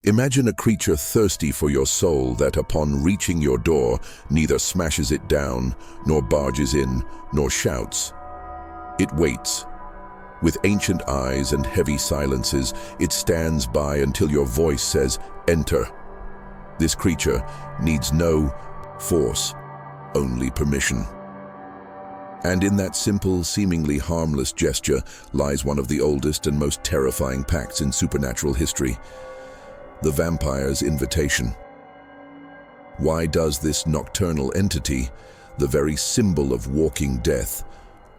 Imagine a creature thirsty for your soul that, upon reaching your door, neither smashes it down, nor barges in, nor shouts. It waits. With ancient eyes and heavy silences, it stands by until your voice says, "Enter." This creature needs no force, only permission. And in that simple, seemingly harmless gesture lies one of the oldest and most terrifying pacts in supernatural history: the vampire's invitation. Why does this nocturnal entity, the very symbol of walking death,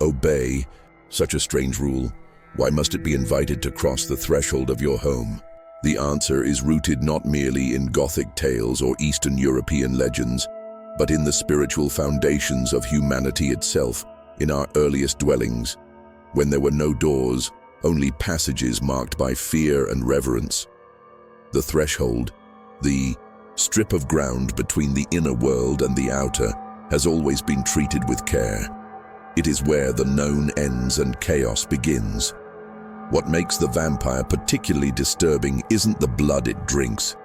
obey such a strange rule? Why must it be invited to cross the threshold of your home? The answer is rooted not merely in Gothic tales or Eastern European legends, but in the spiritual foundations of humanity itself, in our earliest dwellings, when there were no doors, only passages marked by fear and reverence. The threshold, the strip of ground between the inner world and the outer, has always been treated with care. It is where the known ends and chaos begins. What makes the vampire particularly disturbing isn't the blood it drinks,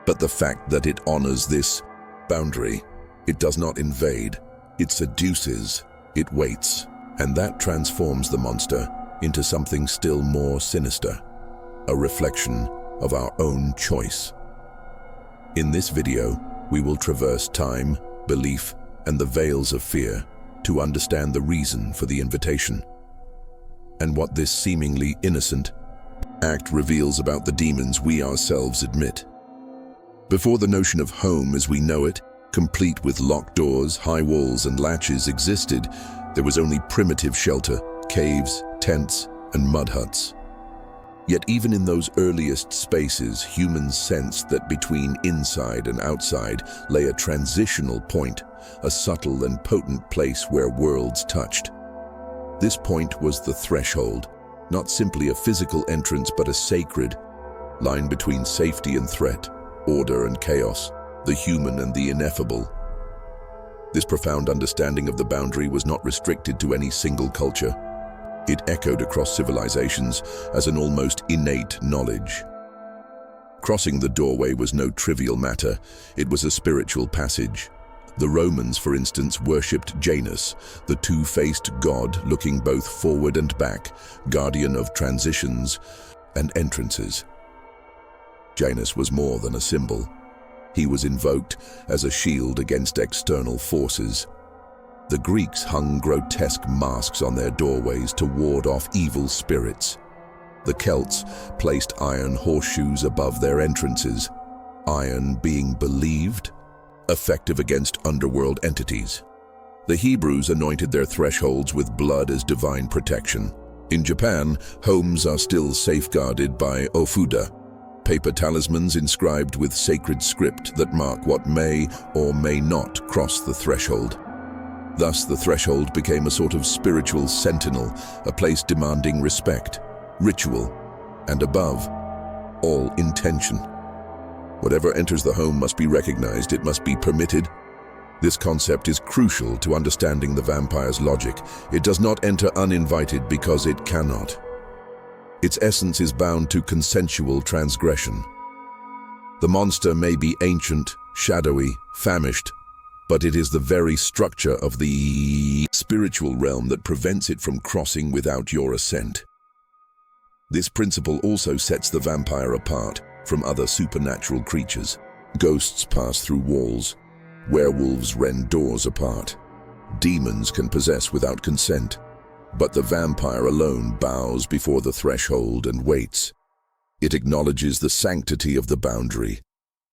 but the fact that it honors this boundary. It does not invade, it seduces, it waits, and that transforms the monster into something still more sinister, a reflection of our own choice. In this video, we will traverse time, belief, and the veils of fear to understand the reason for the invitation, and what this seemingly innocent act reveals about the demons we ourselves admit. Before the notion of home as we know it, complete with locked doors, high walls, and latches, existed, there was only primitive shelter, caves, tents, and mud huts. Yet even in those earliest spaces, humans sensed that between inside and outside lay a transitional point, a subtle and potent place where worlds touched. This point was the threshold, not simply a physical entrance but a sacred line between safety and threat, order and chaos, the human and the ineffable. This profound understanding of the boundary was not restricted to any single culture. It echoed across civilizations as an almost innate knowledge. Crossing the doorway was no trivial matter, it was a spiritual passage. The Romans, for instance, worshipped Janus, the two-faced god looking both forward and back, guardian of transitions and entrances. Janus was more than a symbol. He was invoked as a shield against external forces. The Greeks hung grotesque masks on their doorways to ward off evil spirits. The Celts placed iron horseshoes above their entrances, iron being believed effective against underworld entities. The Hebrews anointed their thresholds with blood as divine protection. In Japan, homes are still safeguarded by ofuda, paper talismans inscribed with sacred script that mark what may or may not cross the threshold. Thus, the threshold became a sort of spiritual sentinel, a place demanding respect, ritual, and above all, intention. Whatever enters the home must be recognized, it must be permitted. This concept is crucial to understanding the vampire's logic. It does not enter uninvited because it cannot. Its essence is bound to consensual transgression. The monster may be ancient, shadowy, famished, but it is the very structure of the spiritual realm that prevents it from crossing without your assent. This principle also sets the vampire apart from other supernatural creatures. Ghosts pass through walls. Werewolves rend doors apart. Demons can possess without consent. But the vampire alone bows before the threshold and waits. It acknowledges the sanctity of the boundary,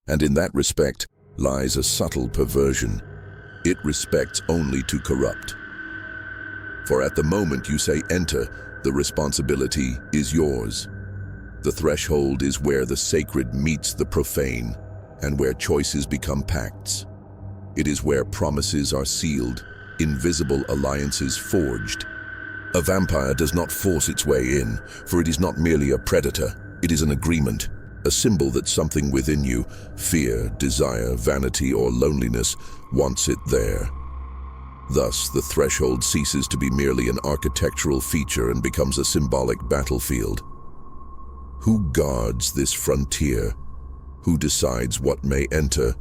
and in that respect lies a subtle perversion. It respects only to corrupt. For at the moment you say enter, the responsibility is yours. The threshold is where the sacred meets the profane, and where choices become pacts. It is where promises are sealed, invisible alliances forged. A vampire does not force its way in, for it is not merely a predator, it is an agreement, a symbol that something within you, fear, desire, vanity, or loneliness, wants it there. Thus, the threshold ceases to be merely an architectural feature and becomes a symbolic battlefield. Who guards this frontier? Who decides what may enter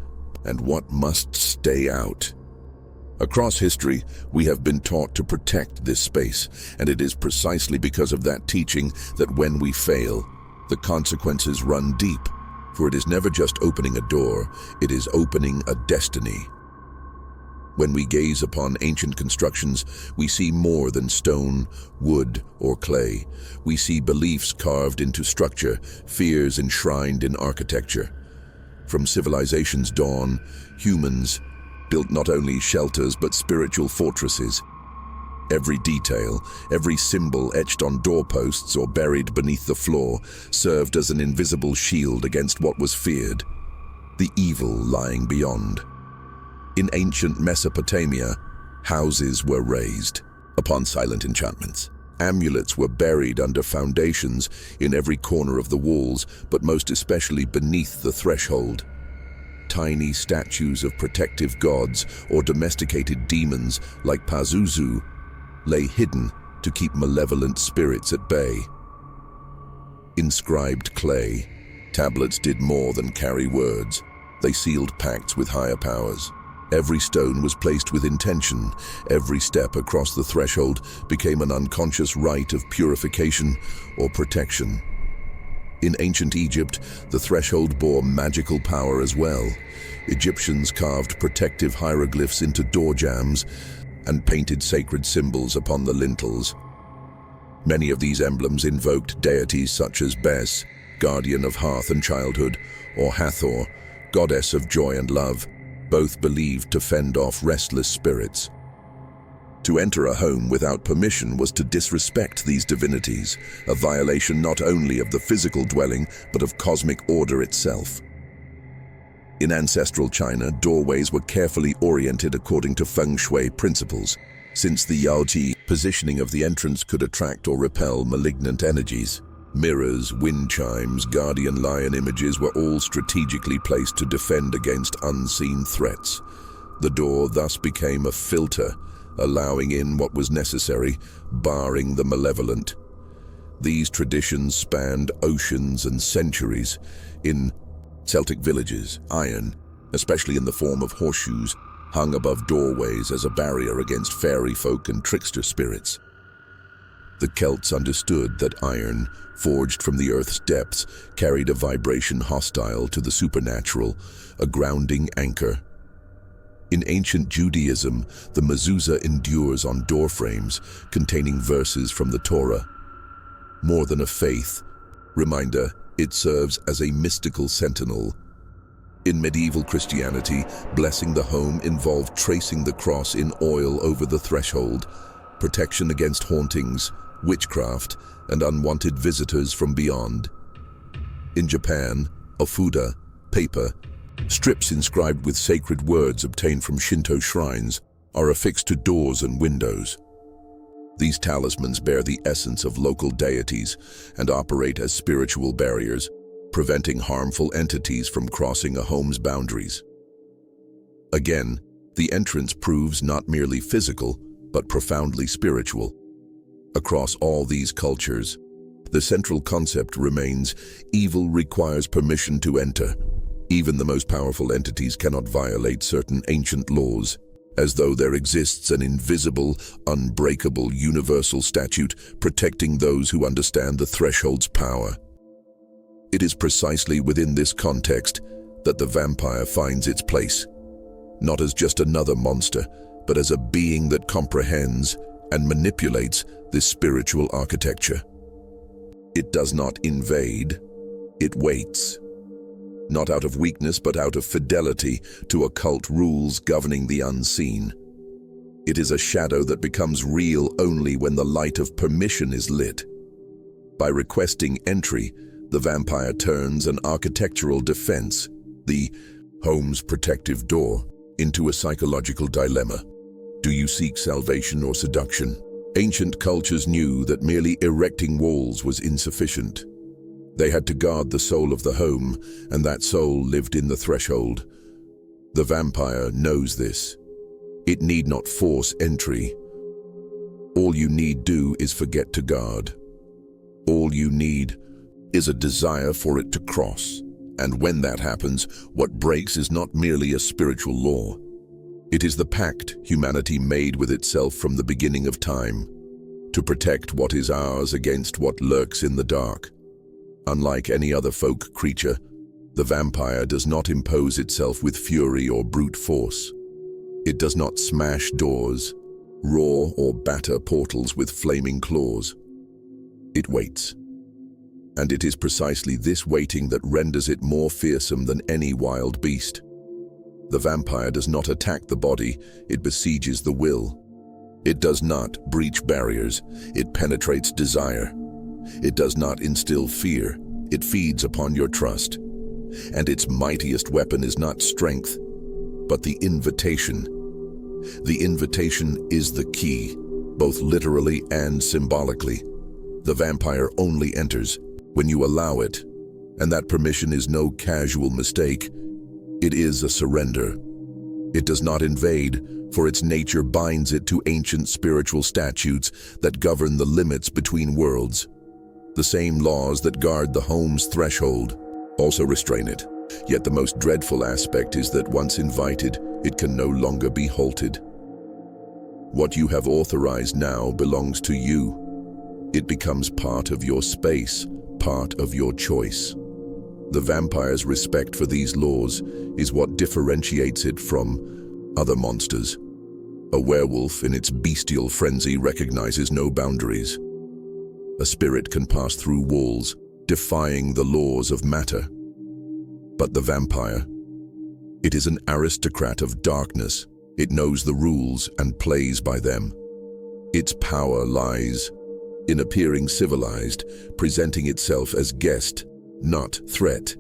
and what must stay out? Across history, we have been taught to protect this space, and it is precisely because of that teaching that when we fail, the consequences run deep. For it is never just opening a door, it is opening a destiny. When we gaze upon ancient constructions, we see more than stone, wood, or clay. We see beliefs carved into structure, fears enshrined in architecture. From civilization's dawn, humans built not only shelters but spiritual fortresses. Every detail, every symbol etched on doorposts or buried beneath the floor served as an invisible shield against what was feared, the evil lying beyond. In ancient Mesopotamia, houses were raised upon silent enchantments. Amulets were buried under foundations in every corner of the walls, but most especially beneath the threshold. Tiny statues of protective gods or domesticated demons like Pazuzu lay hidden to keep malevolent spirits at bay. Inscribed clay, tablets did more than carry words. They sealed pacts with higher powers. Every stone was placed with intention. Every step across the threshold became an unconscious rite of purification or protection. In ancient Egypt, the threshold bore magical power as well. Egyptians carved protective hieroglyphs into door jambs and painted sacred symbols upon the lintels. Many of these emblems invoked deities such as Bes, guardian of hearth and childhood, or Hathor, goddess of joy and love, both believed to fend off restless spirits. To enter a home without permission was to disrespect these divinities, a violation not only of the physical dwelling, but of cosmic order itself. In ancestral China, doorways were carefully oriented according to feng shui principles, since the Yaoji positioning of the entrance could attract or repel malignant energies. Mirrors, wind chimes, guardian lion images were all strategically placed to defend against unseen threats. The door thus became a filter, allowing in what was necessary, barring the malevolent. These traditions spanned oceans and centuries. In Celtic villages, iron, especially in the form of horseshoes, hung above doorways as a barrier against fairy folk and trickster spirits. The Celts understood that iron, forged from the earth's depths, carried a vibration hostile to the supernatural, a grounding anchor. In ancient Judaism, the mezuzah endures on doorframes containing verses from the Torah. More than a faith reminder, it serves as a mystical sentinel. In medieval Christianity, blessing the home involved tracing the cross in oil over the threshold, protection against hauntings, witchcraft, and unwanted visitors from beyond. In Japan, ofuda, paper, strips inscribed with sacred words obtained from Shinto shrines, are affixed to doors and windows. These talismans bear the essence of local deities and operate as spiritual barriers, preventing harmful entities from crossing a home's boundaries. Again, the entrance proves not merely physical, but profoundly spiritual. Across all these cultures, the central concept remains: evil requires permission to enter. Even the most powerful entities cannot violate certain ancient laws, as though there exists an invisible, unbreakable, universal statute protecting those who understand the threshold's power. It is precisely within this context that the vampire finds its place, not as just another monster, but as a being that comprehends and manipulates this spiritual architecture. It does not invade, it waits. Not out of weakness, but out of fidelity to occult rules governing the unseen. It is a shadow that becomes real only when the light of permission is lit. By requesting entry, the vampire turns an architectural defense, the home's protective door, into a psychological dilemma. Do you seek salvation or seduction? Ancient cultures knew that merely erecting walls was insufficient. They had to guard the soul of the home, and that soul lived in the threshold. The vampire knows this. It need not force entry. All you need do is forget to guard. All you need is a desire for it to cross. And when that happens, what breaks is not merely a spiritual law. It is the pact humanity made with itself from the beginning of time, to protect what is ours against what lurks in the dark. Unlike any other folk creature, the vampire does not impose itself with fury or brute force. It does not smash doors, roar or batter portals with flaming claws. It waits. And it is precisely this waiting that renders it more fearsome than any wild beast. The vampire does not attack the body, it besieges the will. It does not breach barriers, it penetrates desire. It does not instill fear, it feeds upon your trust. And its mightiest weapon is not strength, but the invitation. The invitation is the key, both literally and symbolically. The vampire only enters when you allow it, and that permission is no casual mistake. It is a surrender. It does not invade, for its nature binds it to ancient spiritual statutes that govern the limits between worlds. The same laws that guard the home's threshold also restrain it. Yet the most dreadful aspect is that once invited, it can no longer be halted. What you have authorized now belongs to you. It becomes part of your space, part of your choice. The vampire's respect for these laws is what differentiates it from other monsters. A werewolf in its bestial frenzy recognizes no boundaries. A spirit can pass through walls, defying the laws of matter. But the vampire, it is an aristocrat of darkness. It knows the rules and plays by them. Its power lies in appearing civilized, presenting itself as guest, not threat.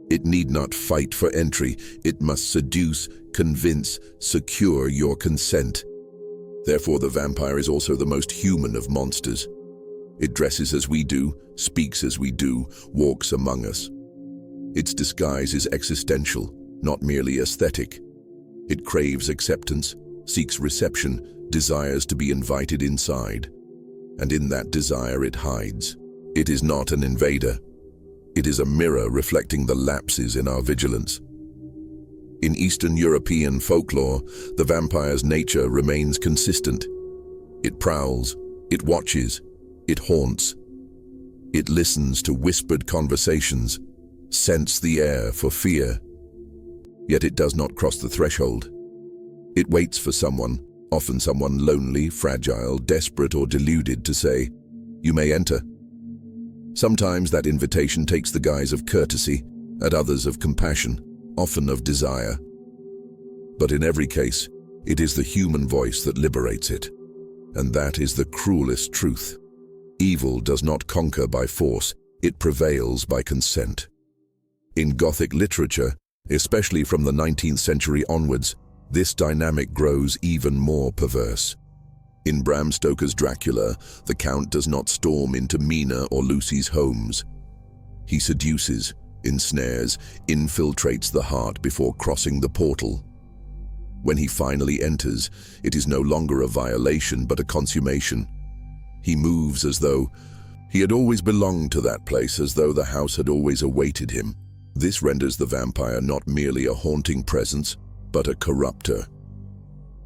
It need not fight for entry. It must seduce, convince, secure your consent. Therefore, the vampire is also the most human of monsters. It dresses as we do, speaks as we do, walks among us. Its disguise is existential, not merely aesthetic. It craves acceptance, seeks reception, desires to be invited inside. And in that desire it hides. It is not an invader. It is a mirror reflecting the lapses in our vigilance. In Eastern European folklore, the vampire's nature remains consistent. It prowls, it watches, it haunts. It listens to whispered conversations, scents the air for fear. Yet it does not cross the threshold. It waits for someone, often someone lonely, fragile, desperate, or deluded, to say, "You may enter." Sometimes that invitation takes the guise of courtesy, at others of compassion, often of desire. But in every case, it is the human voice that liberates it. And that is the cruelest truth. Evil does not conquer by force, it prevails by consent. In Gothic literature, especially from the 19th century onwards, this dynamic grows even more perverse. In Bram Stoker's Dracula, the Count does not storm into Mina or Lucy's homes. He seduces, ensnares, infiltrates the heart before crossing the portal. When he finally enters, it is no longer a violation but a consummation. He moves as though he had always belonged to that place, as though the house had always awaited him. This renders the vampire not merely a haunting presence, but a corrupter.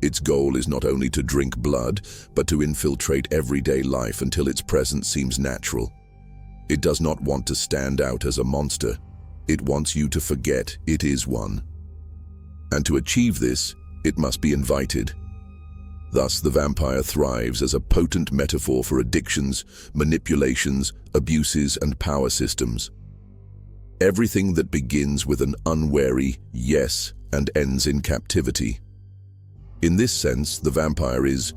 Its goal is not only to drink blood, but to infiltrate everyday life until its presence seems natural. It does not want to stand out as a monster. It wants you to forget it is one. And to achieve this, it must be invited. Thus, the vampire thrives as a potent metaphor for addictions, manipulations, abuses, and power systems. Everything that begins with an unwary yes and ends in captivity. In this sense, the vampire is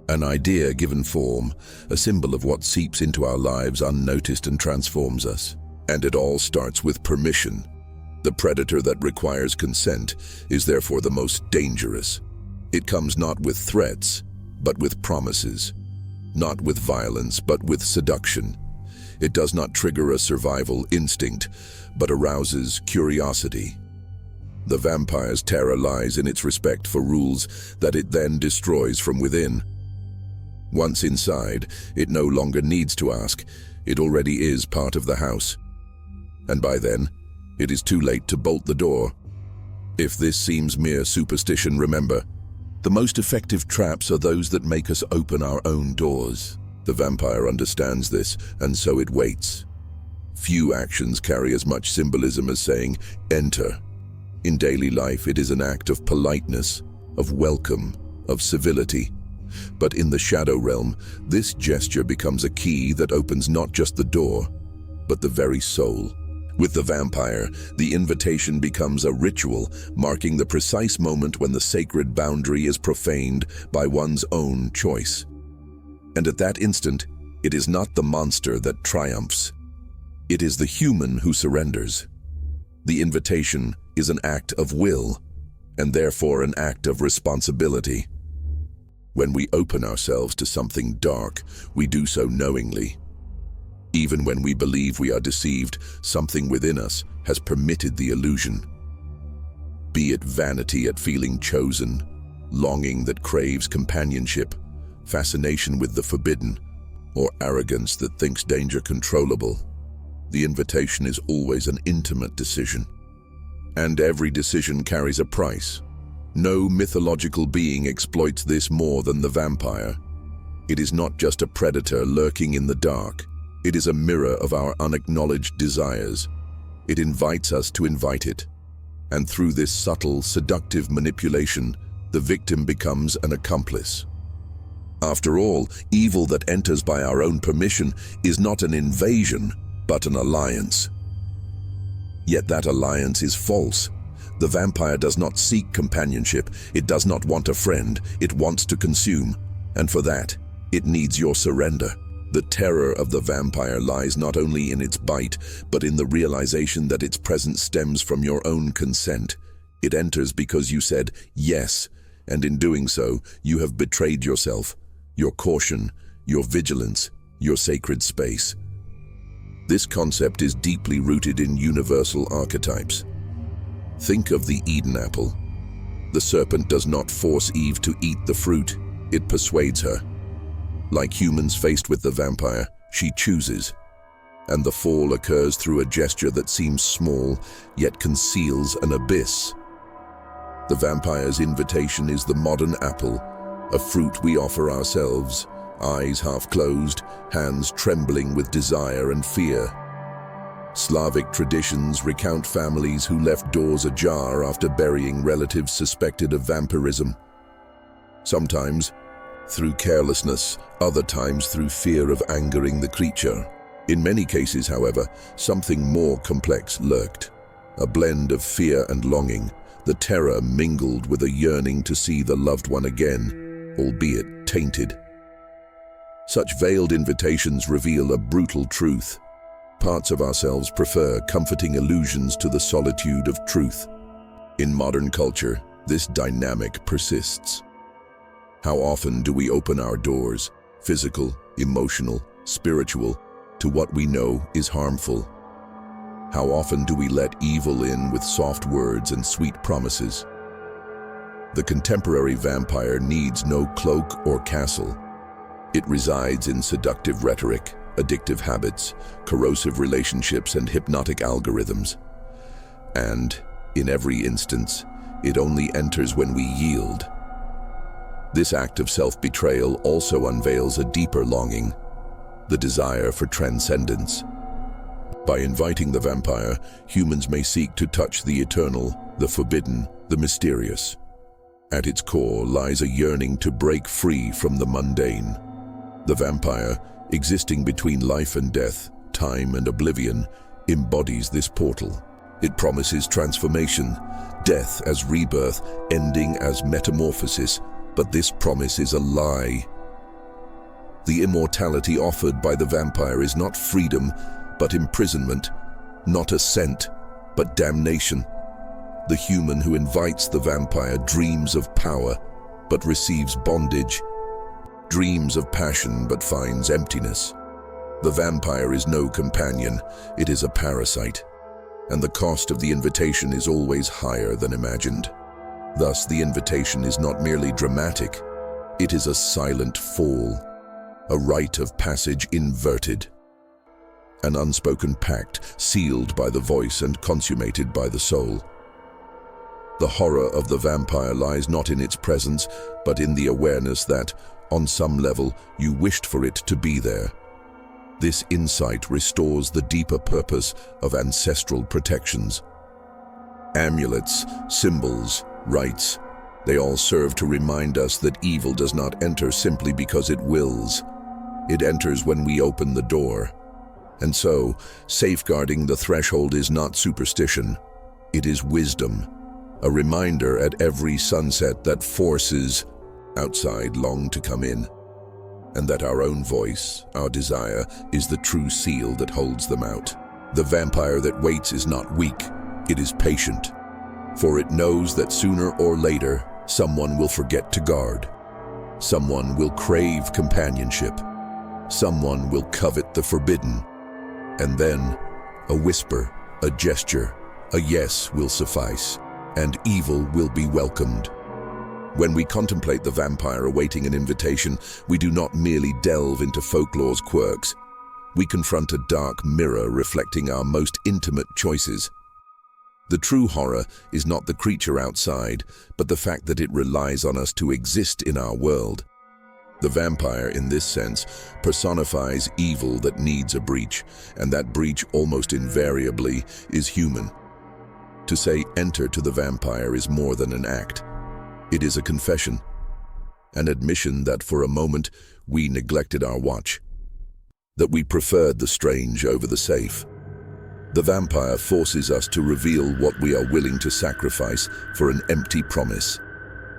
an idea given form, a symbol of what seeps into our lives unnoticed and transforms us. And it all starts with permission. The predator that requires consent is therefore the most dangerous. It comes not with threats, but with promises. Not with violence, but with seduction. It does not trigger a survival instinct, but arouses curiosity. The vampire's terror lies in its respect for rules that it then destroys from within. Once inside, it no longer needs to ask. It already is part of the house. And by then, it is too late to bolt the door. If this seems mere superstition, remember, the most effective traps are those that make us open our own doors. The vampire understands this, and so it waits. Few actions carry as much symbolism as saying, "Enter." In daily life, it is an act of politeness, of welcome, of civility. But in the shadow realm, this gesture becomes a key that opens not just the door, but the very soul. With the vampire, the invitation becomes a ritual, marking the precise moment when the sacred boundary is profaned by one's own choice. And at that instant, it is not the monster that triumphs. It is the human who surrenders. The invitation is an act of will, and therefore an act of responsibility. When we open ourselves to something dark, we do so knowingly. Even when we believe we are deceived, something within us has permitted the illusion. Be it vanity at feeling chosen, longing that craves companionship, fascination with the forbidden, or arrogance that thinks danger controllable, the invitation is always an intimate decision. And every decision carries a price. No mythological being exploits this more than the vampire. It is not just a predator lurking in the dark. It is a mirror of our unacknowledged desires. It invites us to invite it. And through this subtle, seductive manipulation, the victim becomes an accomplice. After all, evil that enters by our own permission is not an invasion, but an alliance. Yet that alliance is false. The vampire does not seek companionship. It does not want a friend. It wants to consume. And for that, it needs your surrender. The terror of the vampire lies not only in its bite, but in the realization that its presence stems from your own consent. It enters because you said yes, and in doing so, you have betrayed yourself, your caution, your vigilance, your sacred space. This concept is deeply rooted in universal archetypes. Think of the Eden apple. The serpent does not force Eve to eat the fruit, it persuades her. Like humans faced with the vampire, she chooses. And the fall occurs through a gesture that seems small, yet conceals an abyss. The vampire's invitation is the modern apple, a fruit we offer ourselves, eyes half closed, hands trembling with desire and fear. Slavic traditions recount families who left doors ajar after burying relatives suspected of vampirism. Sometimes through carelessness, other times through fear of angering the creature. In many cases, however, something more complex lurked. A blend of fear and longing, the terror mingled with a yearning to see the loved one again, albeit tainted. Such veiled invitations reveal a brutal truth. Parts of ourselves prefer comforting illusions to the solitude of truth. In modern culture, this dynamic persists. How often do we open our doors, physical, emotional, spiritual, to what we know is harmful? How often do we let evil in with soft words and sweet promises? The contemporary vampire needs no cloak or castle. It resides in seductive rhetoric, addictive habits, corrosive relationships, and hypnotic algorithms. And, in every instance, it only enters when we yield. This act of self-betrayal also unveils a deeper longing, the desire for transcendence. By inviting the vampire, humans may seek to touch the eternal, the forbidden, the mysterious. At its core lies a yearning to break free from the mundane. The vampire, existing between life and death, time and oblivion, embodies this portal. It promises transformation, death as rebirth, ending as metamorphosis, but this promise is a lie. The immortality offered by the vampire is not freedom, but imprisonment, not ascent, but damnation. The human who invites the vampire dreams of power, but receives bondage, dreams of passion, but finds emptiness. The vampire is no companion, it is a parasite, and the cost of the invitation is always higher than imagined. Thus, the invitation is not merely dramatic, it is a silent fall, a rite of passage inverted. an unspoken pact sealed by the voice and consummated by the soul. The horror of the vampire lies not in its presence, but in the awareness that, on some level, you wished for it to be there. This insight restores the deeper purpose of ancestral protections. Amulets, symbols, rites, they all serve to remind us that evil does not enter simply because it wills. It enters when we open the door. And so, safeguarding the threshold is not superstition. It is wisdom, a reminder at every sunset that forces outside long to come in, and that our own voice, our desire, is the true seal that holds them out. The vampire that waits is not weak, it is patient, for it knows that sooner or later, someone will forget to guard. Someone will crave companionship. Someone will covet the forbidden. And then, a whisper, a gesture, a yes will suffice, and evil will be welcomed. When we contemplate the vampire awaiting an invitation, we do not merely delve into folklore's quirks. We confront a dark mirror reflecting our most intimate choices. The true horror is not the creature outside, but the fact that it relies on us to exist in our world. The vampire, in this sense, personifies evil that needs a breach, and that breach almost invariably is human. To say enter to the vampire is more than an act. It is a confession, an admission that for a moment we neglected our watch, that we preferred the strange over the safe. The vampire forces us to reveal what we are willing to sacrifice for an empty promise: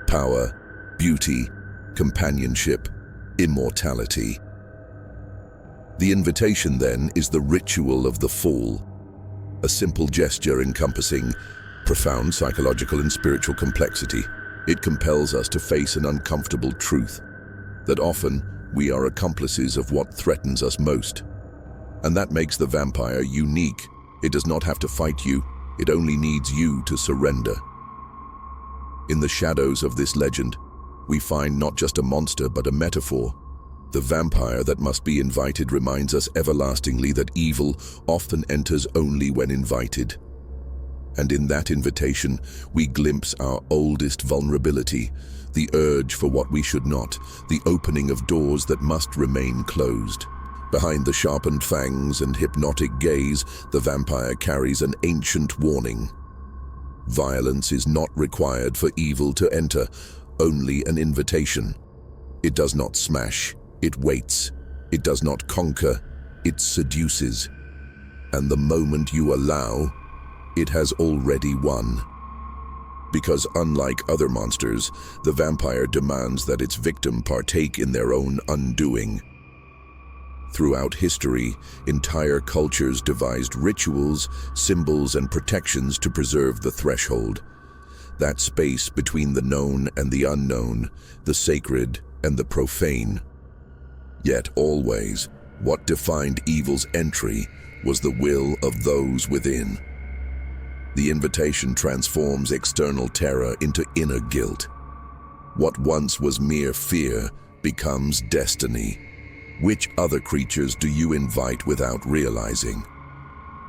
power, beauty, companionship, immortality. The invitation, then, is the ritual of the fall, a simple gesture encompassing profound psychological and spiritual complexity. It compels us to face an uncomfortable truth, that often we are accomplices of what threatens us most. And that makes the vampire unique. It does not have to fight you, it only needs you to surrender. In the shadows of this legend, we find not just a monster but a metaphor. The vampire that must be invited reminds us everlastingly that evil often enters only when invited. And in that invitation, we glimpse our oldest vulnerability, the urge for what we should not, the opening of doors that must remain closed. Behind the sharpened fangs and hypnotic gaze, the vampire carries an ancient warning. Violence is not required for evil to enter, only an invitation. It does not smash, it waits. It does not conquer, it seduces. And the moment you allow, it has already won. Because unlike other monsters, the vampire demands that its victim partake in their own undoing. Throughout history, entire cultures devised rituals, symbols, and protections to preserve the threshold. That space between the known and the unknown, the sacred and the profane. Yet always, what defined evil's entry was the will of those within. The invitation transforms external terror into inner guilt. What once was mere fear becomes destiny. Which other creatures do you invite without realizing?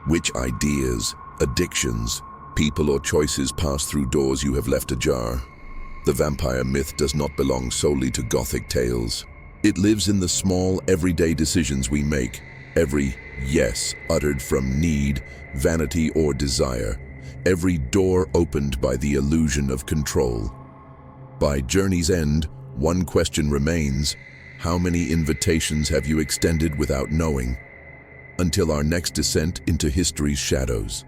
Which ideas, addictions, people or choices pass through doors you have left ajar? The vampire myth does not belong solely to Gothic tales. It lives in the small, everyday decisions we make, every yes uttered from need, vanity, or desire, every door opened by the illusion of control. By journey's end, one question remains: how many invitations have you extended without knowing? Until our next descent into history's shadows.